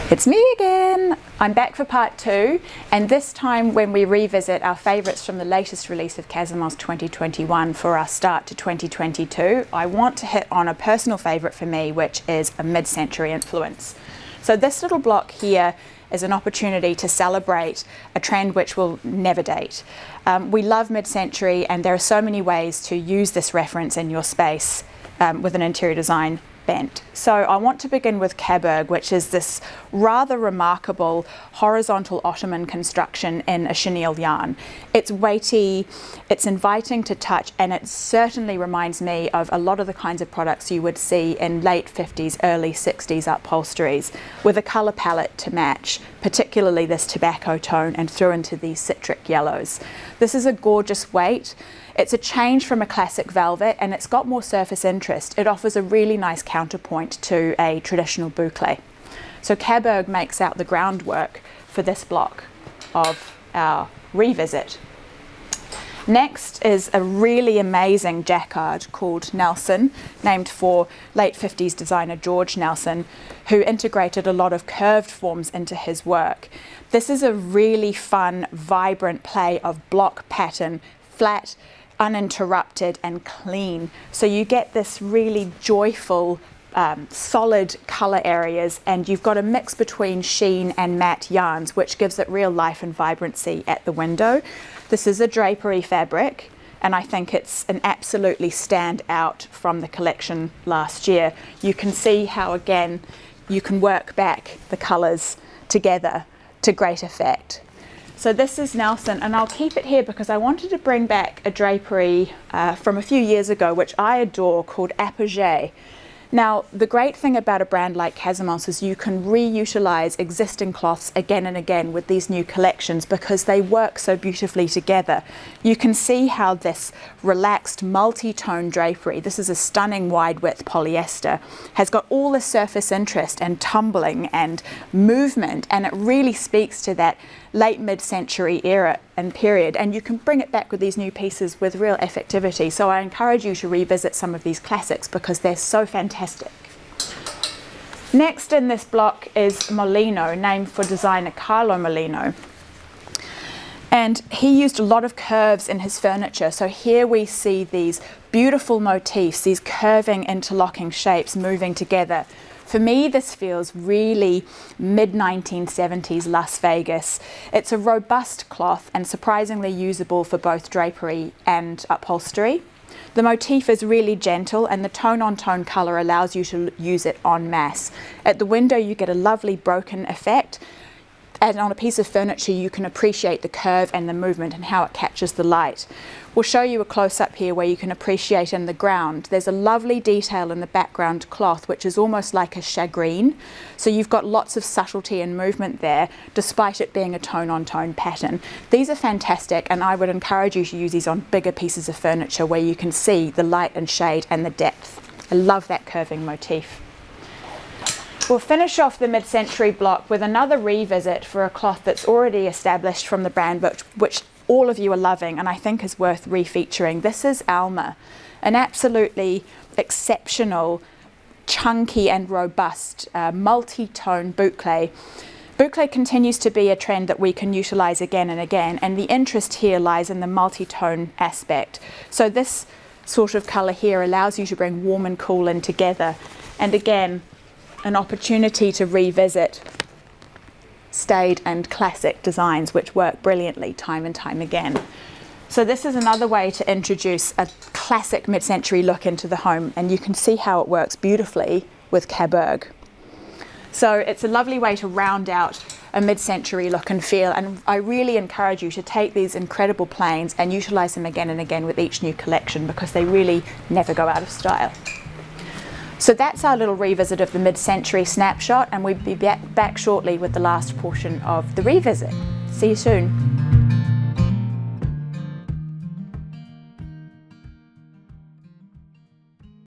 It's me again! I'm back for part 2, and this time when we revisit our favourites from the latest release of Casamance 2021 for our start to 2022, I want to hit on a personal favourite for me, which is a mid-century influence. So this little block here is an opportunity to celebrate a trend which will never date. We love mid-century, and there are so many ways to use this reference in your space with an interior design bent. So I want to begin with Caberg, which is this rather remarkable horizontal ottoman construction in a chenille yarn. It's weighty, it's inviting to touch, and it certainly reminds me of a lot of the kinds of products you would see in late 50s, early 60s upholsteries, with a colour palette to match, particularly this tobacco tone and through into these citric yellows. This is a gorgeous weight. It's a change from a classic velvet, and it's got more surface interest. It offers a really nice counterpoint to a traditional boucle. So Caberg makes out the groundwork for this block of our revisit. Next is a really amazing jacquard called Nelson, named for late 50s designer George Nelson, who integrated a lot of curved forms into his work. This is a really fun, vibrant play of block pattern, flat, uninterrupted and clean. So you get this really joyful, solid colour areas, and you've got a mix between sheen and matte yarns, which gives it real life and vibrancy at the window. This is a drapery fabric, and I think it's an absolutely stand out from the collection last year. You can see how, again, you can work back the colours together to great effect. So this is Nelson, and I'll keep it here because I wanted to bring back a drapery from a few years ago, which I adore, called Apogee. Now, the great thing about a brand like Casamance is you can reutilize existing cloths again and again with these new collections because they work so beautifully together. You can see how this relaxed multi-tone drapery, this is a stunning wide width polyester, has got all the surface interest and tumbling and movement, and it really speaks to that late mid-century era and period, and you can bring it back with these new pieces with real effectivity. So I encourage you to revisit some of these classics because they're so fantastic. Next in this block is Molino, named for designer Carlo Molino. And he used a lot of curves in his furniture. So here we see these beautiful motifs, these curving interlocking shapes moving together. For me, this feels really mid-1970s Las Vegas. It's a robust cloth and surprisingly usable for both drapery and upholstery. The motif is really gentle, and the tone-on-tone colour allows you to use it en masse. At the window, you get a lovely broken effect, and on a piece of furniture you can appreciate the curve and the movement and how it catches the light. We'll show you a close-up here where you can appreciate in the ground. There's a lovely detail in the background cloth which is almost like a shagreen. So you've got lots of subtlety and movement there despite it being a tone-on-tone pattern. These are fantastic, and I would encourage you to use these on bigger pieces of furniture where you can see the light and shade and the depth. I love that curving motif. We'll finish off the mid-century block with another revisit for a cloth that's already established from the brand, but which all of you are loving and I think is worth refeaturing. This is Alma, an absolutely exceptional, chunky and robust multi-tone boucle. Boucle continues to be a trend that we can utilize again and again, and the interest here lies in the multi-tone aspect. So this sort of color here allows you to bring warm and cool in together, and again, an opportunity to revisit staid and classic designs which work brilliantly time and time again. So this is another way to introduce a classic mid-century look into the home, and you can see how it works beautifully with Caberg. So it's a lovely way to round out a mid-century look and feel, and I really encourage you to take these incredible plains and utilize them again and again with each new collection because they really never go out of style. So that's our little revisit of the mid-century snapshot, and we'll be back shortly with the last portion of the revisit. See you soon.